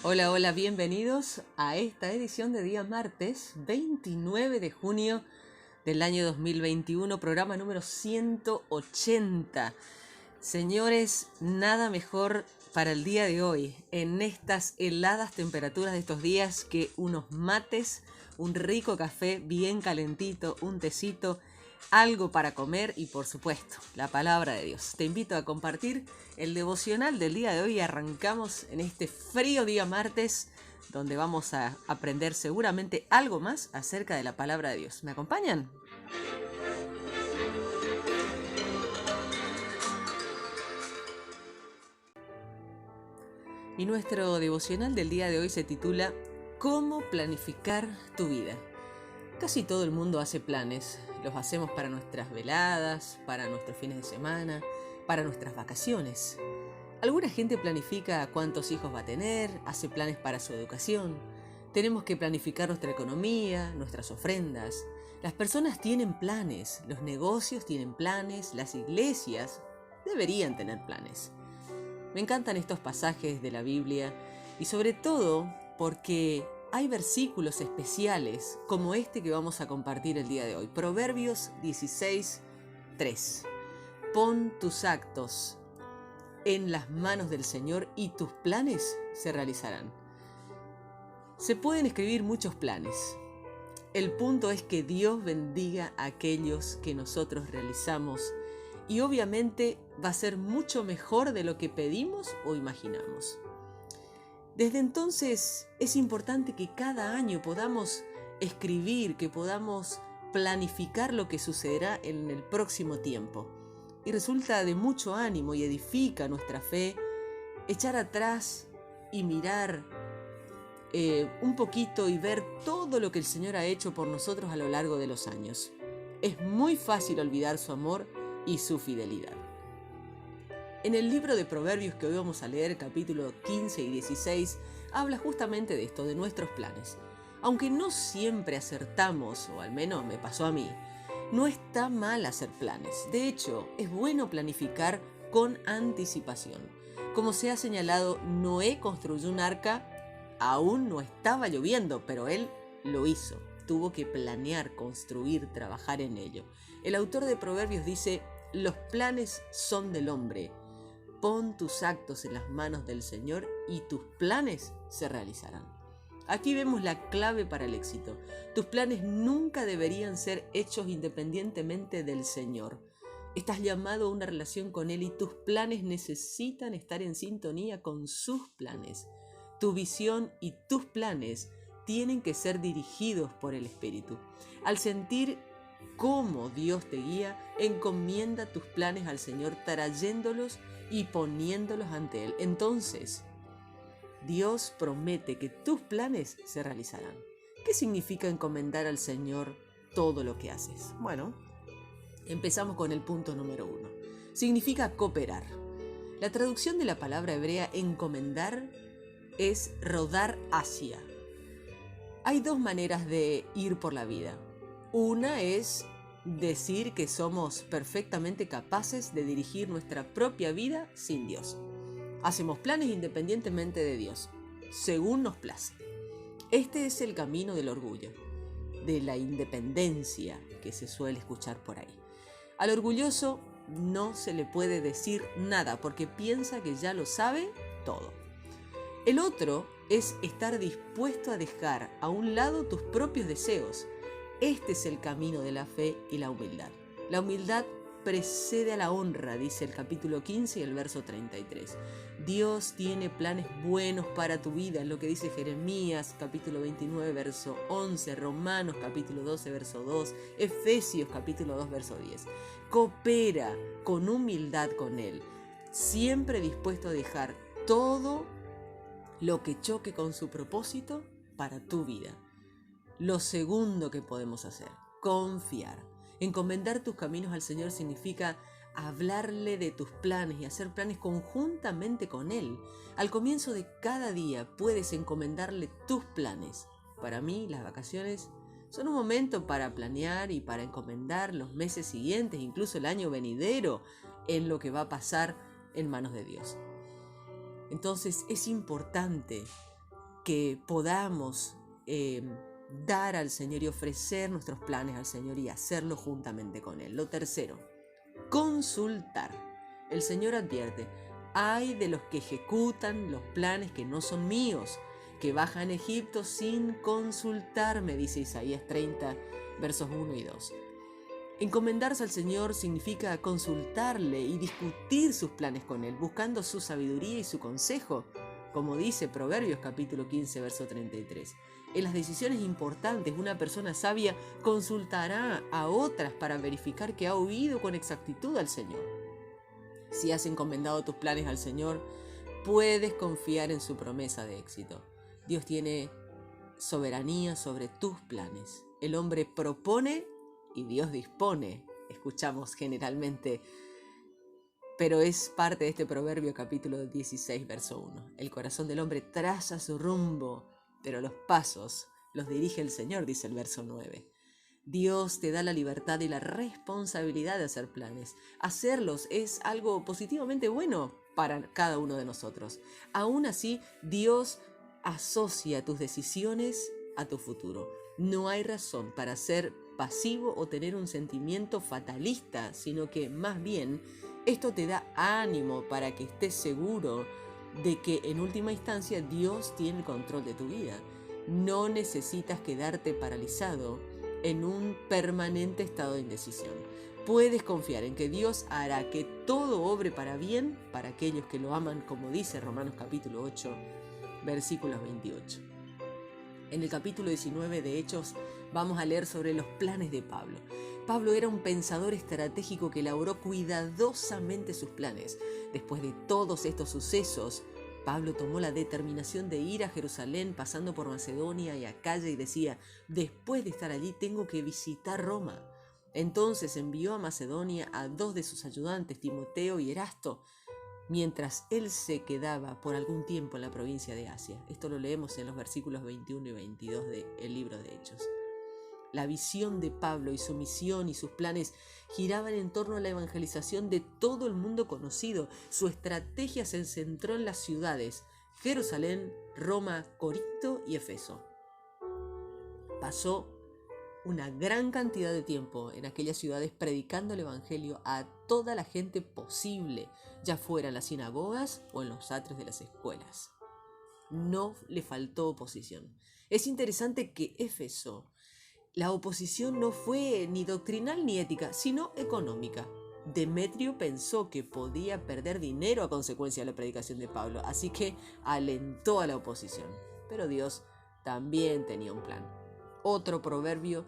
Hola, hola, bienvenidos a esta edición de día martes 29 de junio del año 2021, programa número 180. Señores, nada mejor para el día de hoy, en estas heladas temperaturas de estos días, que unos mates, un rico café bien calentito, un tecito, algo para comer y, por supuesto, la palabra de Dios. Te invito a compartir el devocional del día de hoy y arrancamos en este frío día martes, donde vamos a aprender seguramente algo más acerca de la palabra de Dios. ¿Me acompañan? Y nuestro devocional del día de hoy se titula ¿Cómo planificar tu vida? Casi todo el mundo hace planes. Los hacemos para nuestras veladas, para nuestros fines de semana, para nuestras vacaciones. Alguna gente planifica cuántos hijos va a tener, hace planes para su educación. Tenemos que planificar nuestra economía, nuestras ofrendas. Las personas tienen planes, los negocios tienen planes, las iglesias deberían tener planes. Me encantan estos pasajes de la Biblia y sobre todo porque hay versículos especiales como este que vamos a compartir el día de hoy. Proverbios 16:3. Pon tus actos en las manos del Señor y tus planes se realizarán. Se pueden escribir muchos planes. El punto es que Dios bendiga a aquellos que nosotros realizamos y obviamente va a ser mucho mejor de lo que pedimos o imaginamos. Desde entonces es importante que cada año podamos escribir, que podamos planificar lo que sucederá en el próximo tiempo. Y resulta de mucho ánimo y edifica nuestra fe echar atrás y mirar un poquito y ver todo lo que el Señor ha hecho por nosotros a lo largo de los años. Es muy fácil olvidar su amor y su fidelidad. En el libro de Proverbios que hoy vamos a leer, capítulo 15 y 16, habla justamente de esto, de nuestros planes. Aunque no siempre acertamos, o al menos me pasó a mí, no está mal hacer planes. De hecho, es bueno planificar con anticipación. Como se ha señalado, Noé construyó un arca, aún no estaba lloviendo, pero él lo hizo. Tuvo que planear, construir, trabajar en ello. El autor de Proverbios dice: los planes son del hombre. Pon tus actos en las manos del Señor y tus planes se realizarán. Aquí vemos la clave para el éxito. Tus planes nunca deberían ser hechos independientemente del Señor. Estás llamado a una relación con Él y tus planes necesitan estar en sintonía con sus planes. Tu visión y tus planes tienen que ser dirigidos por el Espíritu. Al sentir cómo Dios te guía, encomienda tus planes al Señor, trayéndolos y poniéndolos ante Él. Entonces, Dios promete que tus planes se realizarán. ¿Qué significa encomendar al Señor todo lo que haces? Bueno, empezamos con el punto número 1. Significa cooperar. La traducción de la palabra hebrea encomendar es rodar hacia. Hay dos maneras de ir por la vida. Una es decir que somos perfectamente capaces de dirigir nuestra propia vida sin Dios. Hacemos planes independientemente de Dios, según nos place. Este es el camino del orgullo, de la independencia que se suele escuchar por ahí. Al orgulloso no se le puede decir nada porque piensa que ya lo sabe todo. El otro es estar dispuesto a dejar a un lado tus propios deseos. Este es el camino de la fe y la humildad. La humildad precede a la honra, dice el capítulo 15 y el verso 33. Dios tiene planes buenos para tu vida, es lo que dice Jeremías, capítulo 29, verso 11, Romanos, capítulo 12, verso 2, Efesios, capítulo 2, verso 10. Coopera con humildad con Él, siempre dispuesto a dejar todo lo que choque con su propósito para tu vida. Lo segundo que podemos hacer, confiar. Encomendar tus caminos al Señor significa hablarle de tus planes y hacer planes conjuntamente con Él. Al comienzo de cada día puedes encomendarle tus planes. Para mí, las vacaciones son un momento para planear y para encomendar los meses siguientes, incluso el año venidero, en lo que va a pasar en manos de Dios. Entonces es importante que podamos dar al Señor y ofrecer nuestros planes al Señor y hacerlo juntamente con Él. Lo tercero, consultar. El Señor advierte: ay de los que ejecutan los planes que no son míos, que bajan a Egipto sin consultarme, dice Isaías 30, versos 1 y 2. Encomendarse al Señor significa consultarle y discutir sus planes con Él, buscando su sabiduría y su consejo, como dice Proverbios capítulo 15, verso 33. En las decisiones importantes, una persona sabia consultará a otras para verificar que ha oído con exactitud al Señor. Si has encomendado tus planes al Señor, puedes confiar en su promesa de éxito. Dios tiene soberanía sobre tus planes. El hombre propone y Dios dispone, escuchamos generalmente, pero es parte de este Proverbio capítulo 16, verso 1. El corazón del hombre traza su rumbo, pero los pasos los dirige el Señor, dice el verso 9. Dios te da la libertad y la responsabilidad de hacer planes. Hacerlos es algo positivamente bueno para cada uno de nosotros. Aún así, Dios asocia tus decisiones a tu futuro. No hay razón para ser pasivo o tener un sentimiento fatalista, sino que más bien esto te da ánimo para que estés seguro de que en última instancia Dios tiene el control de tu vida. No necesitas quedarte paralizado en un permanente estado de indecisión. Puedes confiar en que Dios hará que todo obre para bien para aquellos que lo aman, como dice Romanos capítulo 8, versículos 28. En el capítulo 19 de Hechos vamos a leer sobre los planes de Pablo. Pablo era un pensador estratégico que elaboró cuidadosamente sus planes. Después de todos estos sucesos, Pablo tomó la determinación de ir a Jerusalén, pasando por Macedonia y Acaya, y decía: después de estar allí tengo que visitar Roma. Entonces envió a Macedonia a 2 de sus ayudantes, Timoteo y Erasto, mientras él se quedaba por algún tiempo en la provincia de Asia. Esto lo leemos en los versículos 21 y 22 del libro de Hechos. La visión de Pablo y su misión y sus planes giraban en torno a la evangelización de todo el mundo conocido. Su estrategia se centró en las ciudades Jerusalén, Roma, Corinto y Efeso. Pasó una gran cantidad de tiempo en aquellas ciudades predicando el evangelio a toda la gente posible, ya fuera en las sinagogas o en los atrios de las escuelas. No le faltó oposición. Es interesante que Éfeso, la oposición no fue ni doctrinal ni ética, sino económica. Demetrio pensó que podía perder dinero a consecuencia de la predicación de Pablo, así que alentó a la oposición. Pero Dios también tenía un plan. Otro proverbio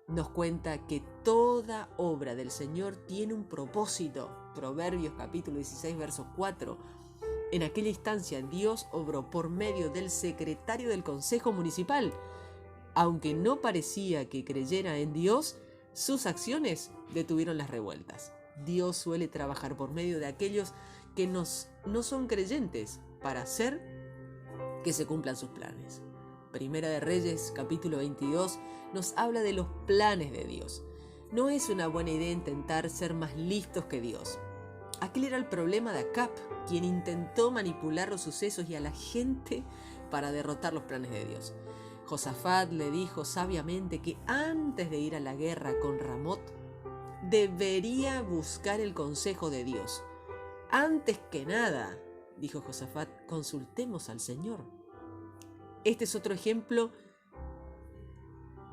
nos cuenta que toda obra del Señor tiene un propósito. Proverbios capítulo 16, verso 4. En aquella instancia Dios obró por medio del secretario del Consejo Municipal. Aunque no parecía que creyera en Dios, sus acciones detuvieron las revueltas. Dios suele trabajar por medio de aquellos que no son creyentes para hacer que se cumplan sus planes. Primera de Reyes, capítulo 22, nos habla de los planes de Dios. No es una buena idea intentar ser más listos que Dios. Aquel era el problema de Acab, quien intentó manipular los sucesos y a la gente para derrotar los planes de Dios. Josafat le dijo sabiamente que antes de ir a la guerra con Ramot, debería buscar el consejo de Dios. Antes que nada, dijo Josafat, consultemos al Señor. Este es otro ejemplo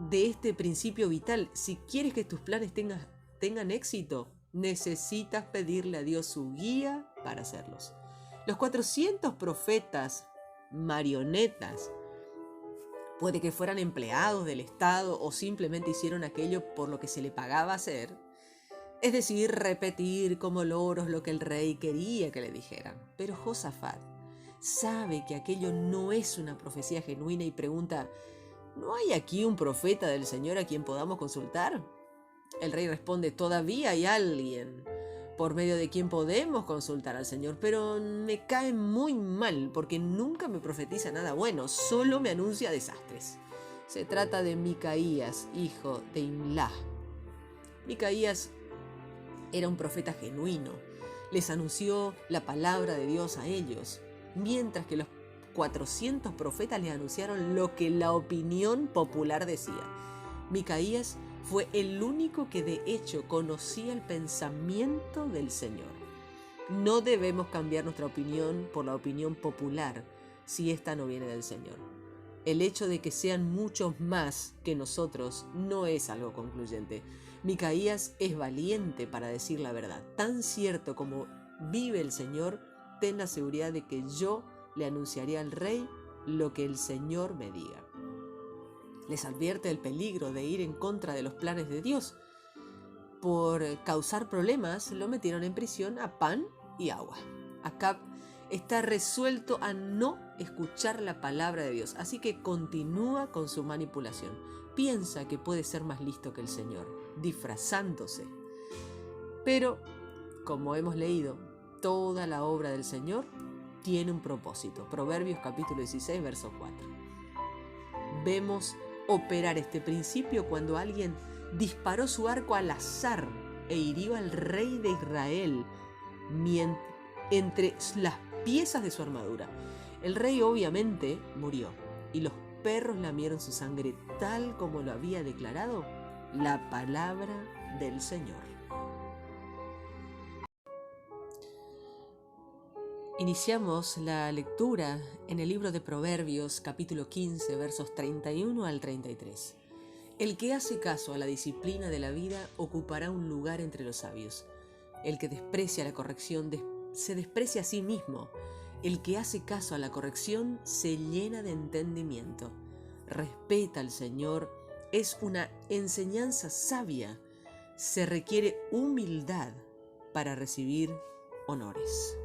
de este principio vital. Si quieres que tus planes tengan éxito, necesitas pedirle a Dios su guía para hacerlos. Los 400 profetas marionetas, puede que fueran empleados del Estado o simplemente hicieron aquello por lo que se le pagaba hacer, es decir, repetir como loros lo que el rey quería que le dijeran. Pero Josafat sabe que aquello no es una profecía genuina y pregunta: ¿no hay aquí un profeta del Señor a quien podamos consultar? El rey responde: todavía hay alguien, por medio de quien podemos consultar al Señor, pero me cae muy mal porque nunca me profetiza nada bueno, solo me anuncia desastres. Se trata de Micaías, hijo de Imlá. Micaías era un profeta genuino, les anunció la palabra de Dios a ellos, mientras que los 400 profetas les anunciaron lo que la opinión popular decía. Micaías fue el único que de hecho conocía el pensamiento del Señor. No debemos cambiar nuestra opinión por la opinión popular si ésta no viene del Señor. El hecho de que sean muchos más que nosotros no es algo concluyente. Micaías es valiente para decir la verdad. Tan cierto como vive el Señor, ten la seguridad de que yo le anunciaré al rey lo que el Señor me diga. Les advierte el peligro de ir en contra de los planes de Dios. Por causar problemas, lo metieron en prisión a pan y agua. Acab está resuelto a no escuchar la palabra de Dios, así que continúa con su manipulación. Piensa que puede ser más listo que el Señor, disfrazándose. Pero, como hemos leído, toda la obra del Señor tiene un propósito. Proverbios capítulo 16, verso 4. Vemos operar este principio cuando alguien disparó su arco al azar e hirió al rey de Israel entre las piezas de su armadura. El rey obviamente murió y los perros lamieron su sangre tal como lo había declarado la palabra del Señor. Iniciamos la lectura en el libro de Proverbios, capítulo 15, versos 31 al 33. El que hace caso a la disciplina de la vida ocupará un lugar entre los sabios. El que desprecia la corrección se desprecia a sí mismo. El que hace caso a la corrección se llena de entendimiento. Respeta al Señor, es una enseñanza sabia. Se requiere humildad para recibir honores.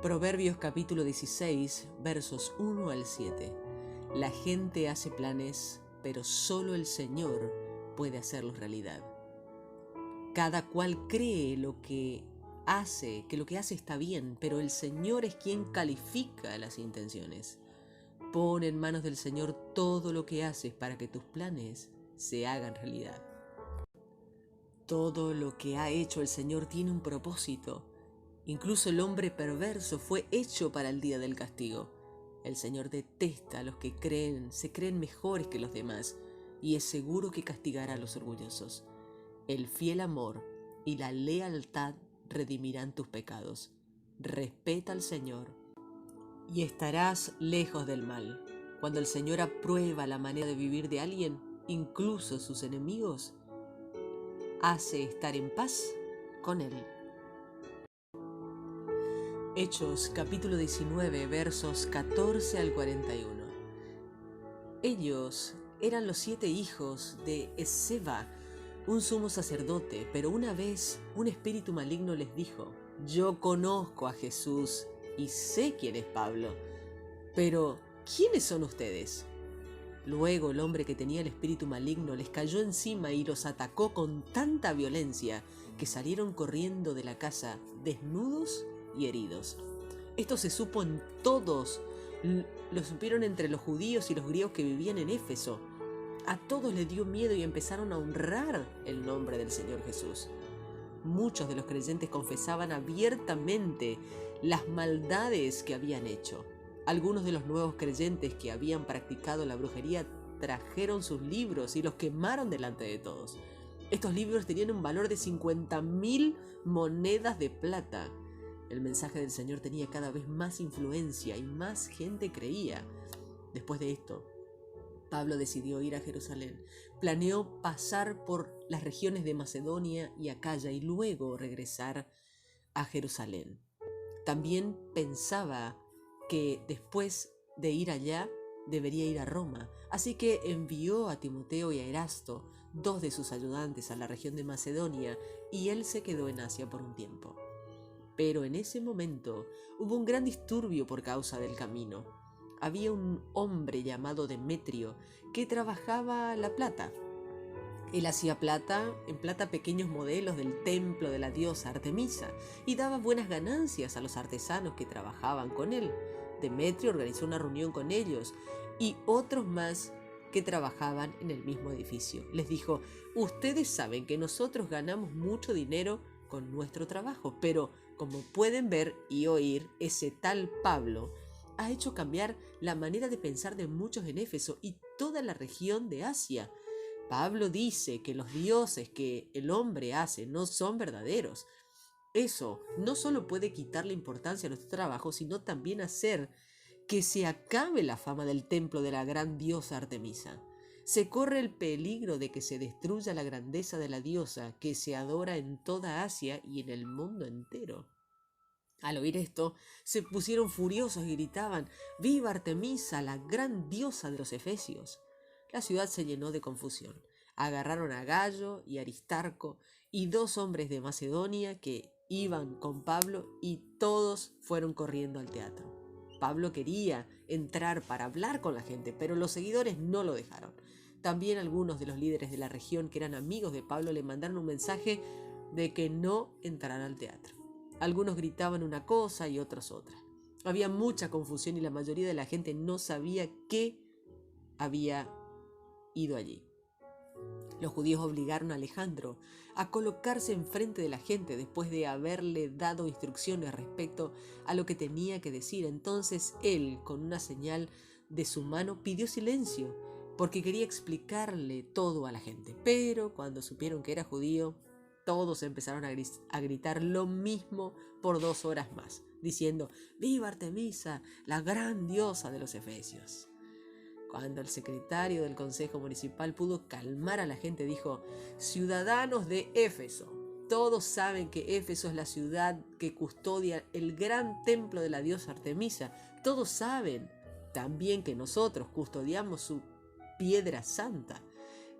Proverbios capítulo 16, versos 1 al 7. La gente hace planes, pero solo el Señor puede hacerlos realidad. Cada cual cree que lo que hace está bien, pero el Señor es quien califica las intenciones. Pon en manos del Señor todo lo que haces para que tus planes se hagan realidad. Todo lo que ha hecho el Señor tiene un propósito. Incluso el hombre perverso fue hecho para el día del castigo. El Señor detesta a los que se creen mejores que los demás y es seguro que castigará a los orgullosos. El fiel amor y la lealtad redimirán tus pecados. Respeta al Señor y estarás lejos del mal. Cuando el Señor aprueba la manera de vivir de alguien, incluso sus enemigos, hace estar en paz con él. Hechos capítulo 19, versos 14 al 41. Ellos eran los 7 hijos de Esceva, un sumo sacerdote, pero una vez un espíritu maligno les dijo: yo conozco a Jesús y sé quién es Pablo, pero ¿quiénes son ustedes? Luego el hombre que tenía el espíritu maligno les cayó encima y los atacó con tanta violencia que salieron corriendo de la casa desnudos y heridos. Esto se supo en todos, lo supieron entre los judíos y los griegos que vivían en Éfeso. A todos les dio miedo y empezaron a honrar el nombre del Señor Jesús. Muchos de los creyentes confesaban abiertamente las maldades que habían hecho. Algunos de los nuevos creyentes que habían practicado la brujería trajeron sus libros y los quemaron delante de todos. Estos libros tenían un valor de 50.000 monedas de plata. El mensaje del Señor tenía cada vez más influencia y más gente creía. Después de esto, Pablo decidió ir a Jerusalén. Planeó pasar por las regiones de Macedonia y Acaya y luego regresar a Jerusalén. También pensaba que después de ir allá debería ir a Roma, así que envió a Timoteo y a Erasto, 2 de sus ayudantes, a la región de Macedonia, y él se quedó en Asia por un tiempo. Pero en ese momento hubo un gran disturbio por causa del camino. Había un hombre llamado Demetrio que trabajaba la plata. Él hacía en plata pequeños modelos del templo de la diosa Artemisa y daba buenas ganancias a los artesanos que trabajaban con él. Demetrio organizó una reunión con ellos y otros más que trabajaban en el mismo edificio. Les dijo: ustedes saben que nosotros ganamos mucho dinero con nuestro trabajo, pero como pueden ver y oír, ese tal Pablo ha hecho cambiar la manera de pensar de muchos en Éfeso y toda la región de Asia. Pablo dice que los dioses que el hombre hace no son verdaderos. Eso no solo puede quitarle importancia a nuestro trabajo, sino también hacer que se acabe la fama del templo de la gran diosa Artemisa. Se corre el peligro de que se destruya la grandeza de la diosa que se adora en toda Asia y en el mundo entero. Al oír esto, se pusieron furiosos y gritaban: ¡Viva Artemisa, la gran diosa de los efesios! La ciudad se llenó de confusión. Agarraron a Gallo y Aristarco y 2 hombres de Macedonia que iban con Pablo y todos fueron corriendo al teatro. Pablo quería entrar para hablar con la gente, pero los seguidores no lo dejaron. También algunos de los líderes de la región que eran amigos de Pablo le mandaron un mensaje de que no entrara al teatro. Algunos gritaban una cosa y otros otra. Había mucha confusión y la mayoría de la gente no sabía qué había ido allí. Los judíos obligaron a Alejandro a colocarse enfrente de la gente después de haberle dado instrucciones respecto a lo que tenía que decir. Entonces él, con una señal de su mano, pidió silencio porque quería explicarle todo a la gente. Pero cuando supieron que era judío, todos empezaron a gritar lo mismo por 2 horas más, diciendo: ¡Viva Artemisa, la gran diosa de los efesios! Cuando el secretario del Consejo Municipal pudo calmar a la gente, dijo: ciudadanos de Éfeso, todos saben que Éfeso es la ciudad que custodia el gran templo de la diosa Artemisa. Todos saben también que nosotros custodiamos su piedra santa.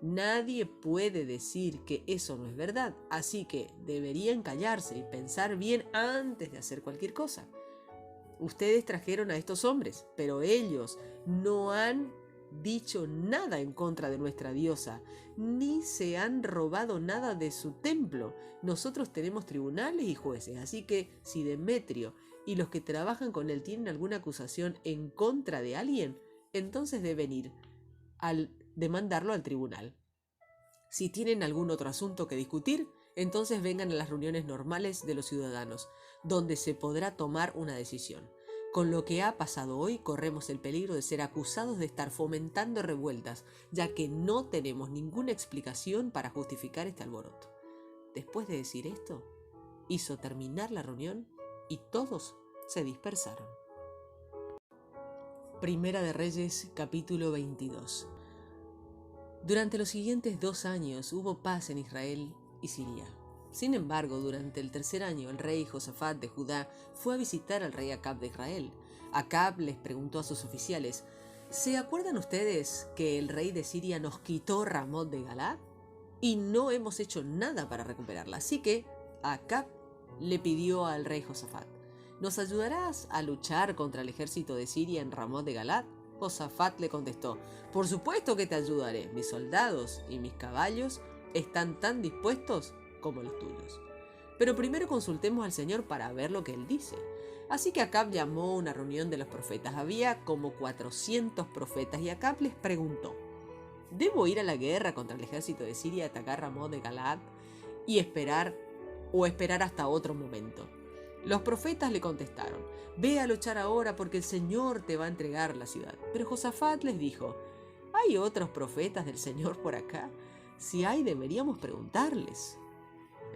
Nadie puede decir que eso no es verdad, así que deberían callarse y pensar bien antes de hacer cualquier cosa. Ustedes trajeron a estos hombres, pero ellos no han dicho nada en contra de nuestra diosa, ni se han robado nada de su templo. Nosotros tenemos tribunales y jueces, así que si Demetrio y los que trabajan con él tienen alguna acusación en contra de alguien, entonces deben ir al demandarlo al tribunal. Si tienen algún otro asunto que discutir, entonces vengan a las reuniones normales de los ciudadanos, donde se podrá tomar una decisión. Con lo que ha pasado hoy, corremos el peligro de ser acusados de estar fomentando revueltas, ya que no tenemos ninguna explicación para justificar este alboroto. Después de decir esto, hizo terminar la reunión y todos se dispersaron. Primera de Reyes, capítulo 22. Durante los siguientes 2 años hubo paz en Israel y Siria. Sin embargo, durante el 3er año, el rey Josafat de Judá fue a visitar al rey Acab de Israel. Acab les preguntó a sus oficiales: ¿se acuerdan ustedes que el rey de Siria nos quitó Ramot de Galaad? Y no hemos hecho nada para recuperarla. Así que Acab le pidió al rey Josafat: ¿nos ayudarás a luchar contra el ejército de Siria en Ramot de Galaad? Josafat le contestó: por supuesto que te ayudaré. Mis soldados y mis caballos están tan dispuestos como los tuyos. Pero primero consultemos al Señor para ver lo que Él dice. Así que Acab llamó una reunión de los profetas. Había como 400 profetas y Acab les preguntó: ¿debo ir a la guerra contra el ejército de Siria y atacar Ramot de Galaad y esperar hasta otro momento? Los profetas le contestaron: ve a luchar ahora porque el Señor te va a entregar la ciudad. Pero Josafat les dijo: ¿hay otros profetas del Señor por acá? Si hay, deberíamos preguntarles.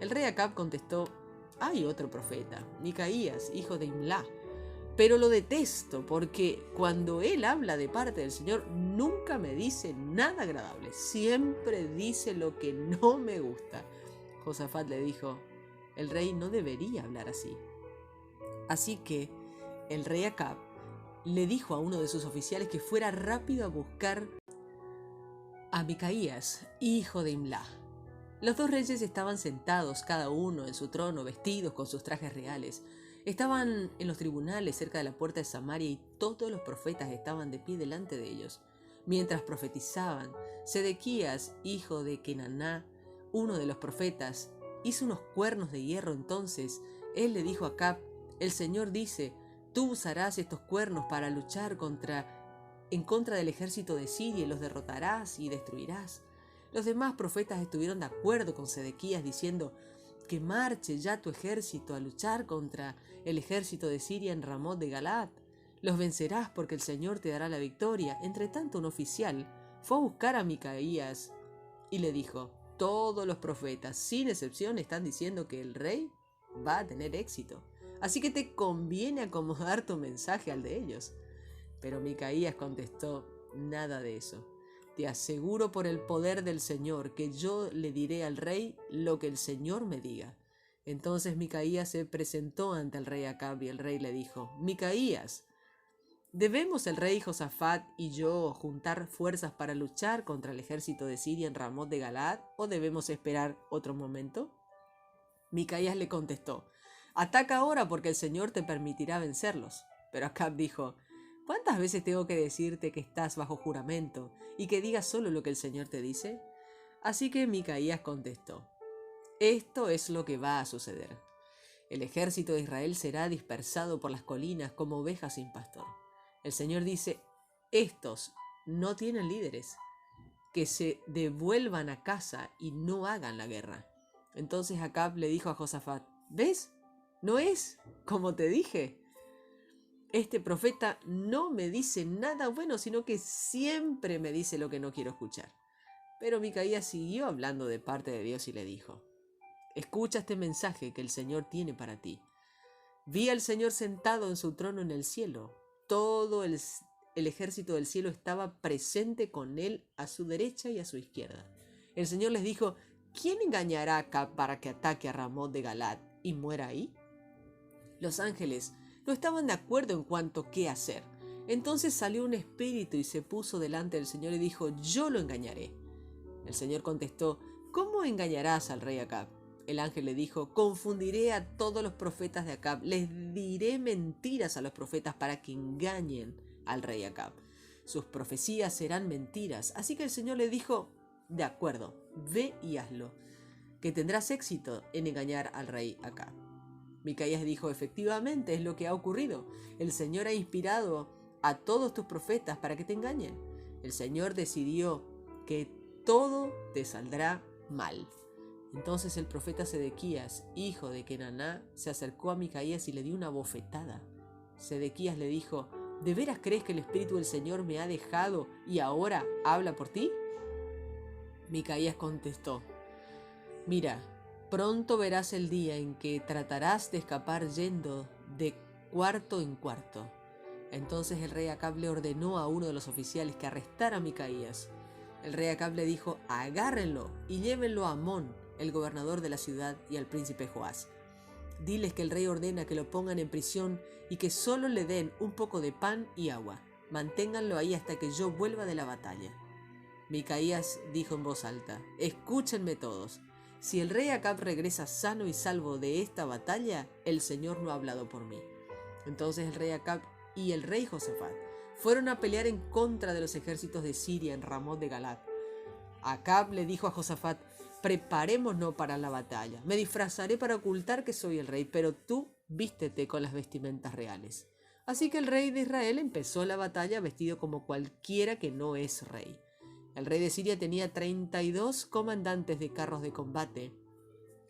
El rey Acab contestó: hay otro profeta, Micaías, hijo de Imlá, pero lo detesto porque cuando él habla de parte del Señor nunca me dice nada agradable, siempre dice lo que no me gusta. Josafat le dijo: el rey no debería hablar así. Así que el rey Acab le dijo a uno de sus oficiales que fuera rápido a buscar a Micaías, hijo de Imlá. Los 2 reyes estaban sentados, cada uno en su trono, vestidos con sus trajes reales. Estaban en los tribunales cerca de la puerta de Samaria y todos los profetas estaban de pie delante de ellos. Mientras profetizaban, Sedequías, hijo de Kenaná, uno de los profetas, hizo unos cuernos de hierro. Entonces él le dijo a Acab: el Señor dice, tú usarás estos cuernos para luchar en contra del ejército de Siria y los derrotarás y destruirás. Los demás profetas estuvieron de acuerdo con Sedequías diciendo: que marche ya tu ejército a luchar contra el ejército de Siria en Ramot de Galaad. Los vencerás porque el Señor te dará la victoria. Entre tanto, un oficial fue a buscar a Micaías y le dijo: todos los profetas, sin excepción, están diciendo que el rey va a tener éxito. Así que te conviene acomodar tu mensaje al de ellos. Pero Micaías contestó: nada de eso. Te aseguro por el poder del Señor que yo le diré al rey lo que el Señor me diga. Entonces Micaías se presentó ante el rey Acab y el rey le dijo: Micaías, ¿debemos el rey Josafat y yo juntar fuerzas para luchar contra el ejército de Siria en Ramot de Galaad o debemos esperar otro momento? Micaías le contestó: ataca ahora porque el Señor te permitirá vencerlos. Pero Acab dijo: ¿cuántas veces tengo que decirte que estás bajo juramento y que digas solo lo que el Señor te dice? Así que Micaías contestó: esto es lo que va a suceder. El ejército de Israel será dispersado por las colinas como ovejas sin pastor. El Señor dice: estos no tienen líderes, que se devuelvan a casa y no hagan la guerra. Entonces Acab le dijo a Josafat: ¿ves? ¿No es como te dije? Este profeta no me dice nada bueno, sino que siempre me dice lo que no quiero escuchar. Pero Micaías siguió hablando de parte de Dios y le dijo: escucha este mensaje que el Señor tiene para ti. Vi al Señor sentado en su trono en el cielo. Todo el ejército del cielo estaba presente con él a su derecha y a su izquierda. El Señor les dijo: ¿quién engañará acá para que ataque a Ramot de Galaad y muera ahí? Los ángeles no estaban de acuerdo en cuanto a qué hacer. Entonces salió un espíritu y se puso delante del Señor y dijo: yo lo engañaré. El Señor contestó: ¿cómo engañarás al rey Acab? El ángel le dijo: confundiré a todos los profetas de Acab, les diré mentiras a los profetas para que engañen al rey Acab. Sus profecías serán mentiras. Así que el Señor le dijo: de acuerdo, ve y hazlo, que tendrás éxito en engañar al rey Acab. Micaías dijo: efectivamente es lo que ha ocurrido. El Señor ha inspirado a todos tus profetas para que te engañen. El Señor decidió que todo te saldrá mal. Entonces el profeta Sedequías, hijo de Kenaná, se acercó a Micaías y le dio una bofetada. Sedequías le dijo: ¿de veras crees que el Espíritu del Señor me ha dejado y ahora habla por ti? Micaías contestó: mira, pronto verás el día en que tratarás de escapar yendo de cuarto en cuarto. Entonces el rey Acab le ordenó a uno de los oficiales que arrestara a Micaías. El rey Acab le dijo: agárrenlo y llévenlo a Amón, el gobernador de la ciudad, y al príncipe Joás. Diles que el rey ordena que lo pongan en prisión y que solo le den un poco de pan y agua. Manténganlo ahí hasta que yo vuelva de la batalla. Micaías dijo en voz alta: escúchenme todos. Si el rey Acab regresa sano y salvo de esta batalla, el Señor no ha hablado por mí. Entonces el rey Acab y el rey Josafat fueron a pelear en contra de los ejércitos de Siria en Ramot de Galaad. Acab le dijo a Josafat: preparémonos para la batalla. Me disfrazaré para ocultar que soy el rey, pero tú vístete con las vestimentas reales. Así que el rey de Israel empezó la batalla vestido como cualquiera que no es rey. El rey de Siria tenía 32 comandantes de carros de combate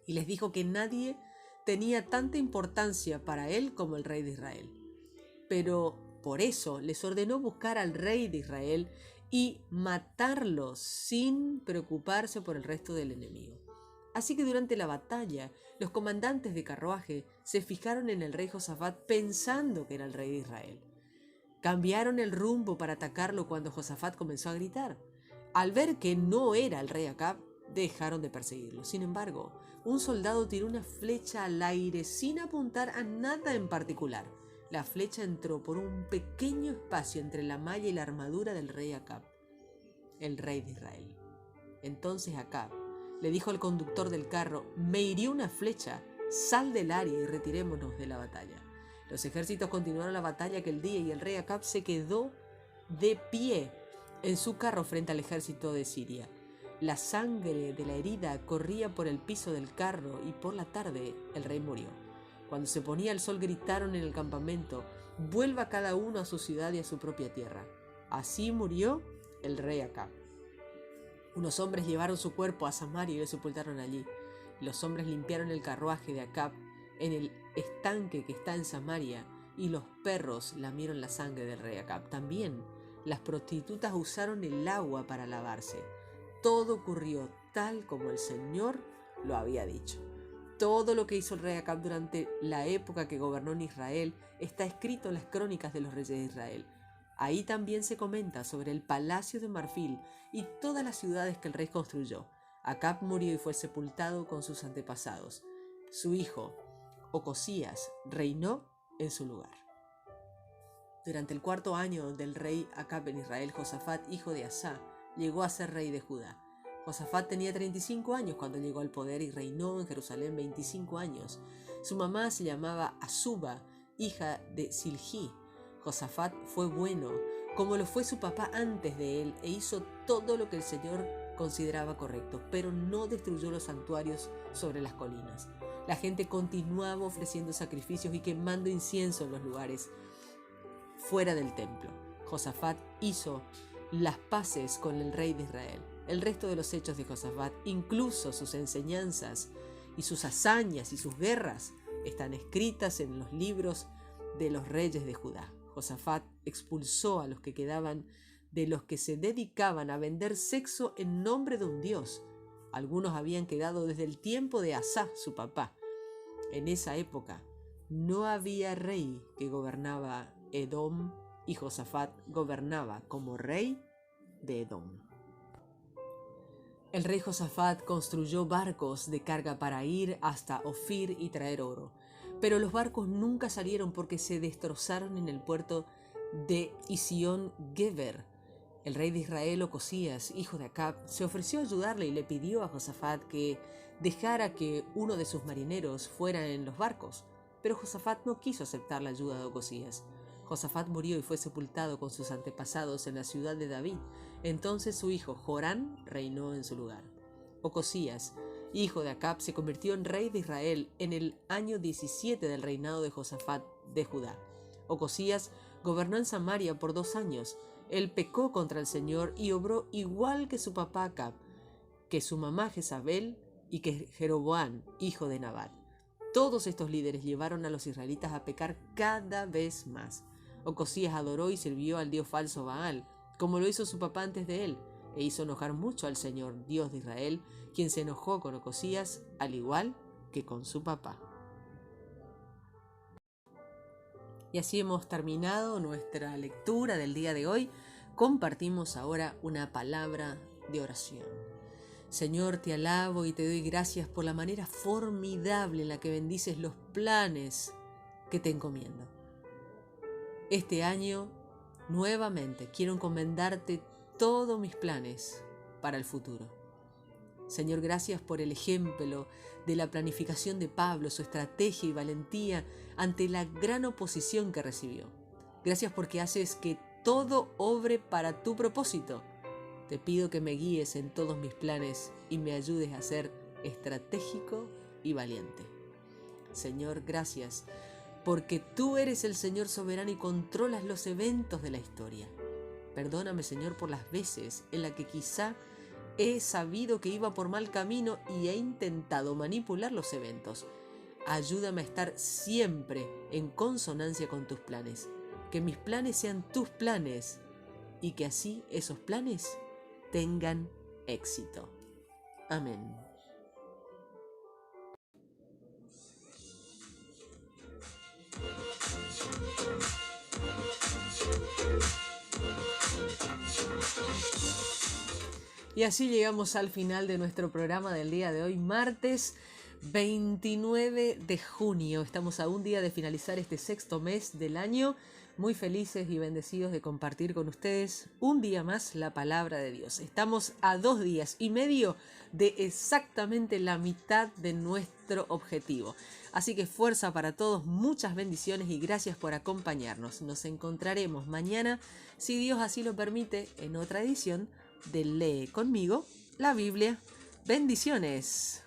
y les dijo que nadie tenía tanta importancia para él como el rey de Israel. Pero por eso les ordenó buscar al rey de Israel y matarlo sin preocuparse por el resto del enemigo. Así que durante la batalla, los comandantes de carruaje se fijaron en el rey Josafat pensando que era el rey de Israel. Cambiaron el rumbo para atacarlo cuando Josafat comenzó a gritar. Al ver que no era el rey Acab, dejaron de perseguirlo. Sin embargo, un soldado tiró una flecha al aire sin apuntar a nada en particular. La flecha entró por un pequeño espacio entre la malla y la armadura del rey Acab, el rey de Israel. Entonces Acab le dijo al conductor del carro: me hirió una flecha, sal del área y retirémonos de la batalla. Los ejércitos continuaron la batalla aquel día y el rey Acab se quedó de pie en su carro frente al ejército de Siria. La sangre de la herida corría por el piso del carro y por la tarde el rey murió. Cuando se ponía el sol gritaron en el campamento: «Vuelva cada uno a su ciudad y a su propia tierra». Así murió el rey Acab. Unos hombres llevaron su cuerpo a Samaria y lo sepultaron allí. Los hombres limpiaron el carruaje de Acab en el estanque que está en Samaria, y los perros lamieron la sangre del rey Acab. También las prostitutas usaron el agua para lavarse. Todo ocurrió tal como el Señor lo había dicho. Todo lo que hizo el rey Acab durante la época que gobernó en Israel está escrito en las crónicas de los reyes de Israel. Ahí también se comenta sobre el palacio de marfil y todas las ciudades que el rey construyó. Acab murió y fue sepultado con sus antepasados. Su hijo, Ocosías, reinó en su lugar. Durante el 4.º año del rey Acab en Israel, Josafat, hijo de Asá, llegó a ser rey de Judá. Josafat tenía 35 años cuando llegó al poder y reinó en Jerusalén 25 años. Su mamá se llamaba Azuba, hija de Siljí. Josafat fue bueno, como lo fue su papá antes de él, e hizo todo lo que el Señor consideraba correcto, pero no destruyó los santuarios sobre las colinas. La gente continuaba ofreciendo sacrificios y quemando incienso en los lugares fuera del templo. Josafat hizo las paces con el rey de Israel. El resto de los hechos de Josafat, incluso sus enseñanzas y sus hazañas y sus guerras, están escritas en los libros de los reyes de Judá. Josafat expulsó a los que quedaban de los que se dedicaban a vender sexo en nombre de un dios. Algunos habían quedado desde el tiempo de Asá, su papá. En esa época no había rey que gobernaba Edom, y Josafat gobernaba como rey de Edom. El rey Josafat construyó barcos de carga para ir hasta Ofir y traer oro, pero los barcos nunca salieron porque se destrozaron en el puerto de Isión-Geber. El rey de Israel, Ocosías, hijo de Acab, se ofreció a ayudarle y le pidió a Josafat que dejara que uno de sus marineros fuera en los barcos, pero Josafat no quiso aceptar la ayuda de Ocosías. Josafat murió y fue sepultado con sus antepasados en la ciudad de David. Entonces su hijo Jorán reinó en su lugar. Ocosías, hijo de Acab, se convirtió en rey de Israel en el año 17 del reinado de Josafat de Judá. Ocosías gobernó en Samaria por 2 años. Él pecó contra el Señor y obró igual que su papá Acab, que su mamá Jezabel y que Jeroboam, hijo de Nabat. Todos estos líderes llevaron a los israelitas a pecar cada vez más. Ocosías adoró y sirvió al dios falso Baal, como lo hizo su papá antes de él, e hizo enojar mucho al Señor, Dios de Israel, quien se enojó con Ocosías al igual que con su papá. Y así hemos terminado nuestra lectura del día de hoy. Compartimos ahora una palabra de oración. Señor, te alabo y te doy gracias por la manera formidable en la que bendices los planes que te encomiendo. Este año, nuevamente, quiero encomendarte todos mis planes para el futuro. Señor, gracias por el ejemplo de la planificación de Pablo, su estrategia y valentía ante la gran oposición que recibió. Gracias porque haces que todo obre para tu propósito. Te pido que me guíes en todos mis planes y me ayudes a ser estratégico y valiente. Señor, gracias porque tú eres el Señor soberano y controlas los eventos de la historia. Perdóname, Señor, por las veces en las que quizá he sabido que iba por mal camino y he intentado manipular los eventos. Ayúdame a estar siempre en consonancia con tus planes. Que mis planes sean tus planes y que así esos planes tengan éxito. Amén. Y así llegamos al final de nuestro programa del día de hoy, martes 29 de junio. Estamos a un día de finalizar este sexto mes del año. Muy felices y bendecidos de compartir con ustedes un día más la palabra de Dios. Estamos a 2 días y medio de exactamente la mitad de nuestro objetivo. Así que fuerza para todos, muchas bendiciones y gracias por acompañarnos. Nos encontraremos mañana, si Dios así lo permite, en otra edición de Lee conmigo la Biblia. Bendiciones.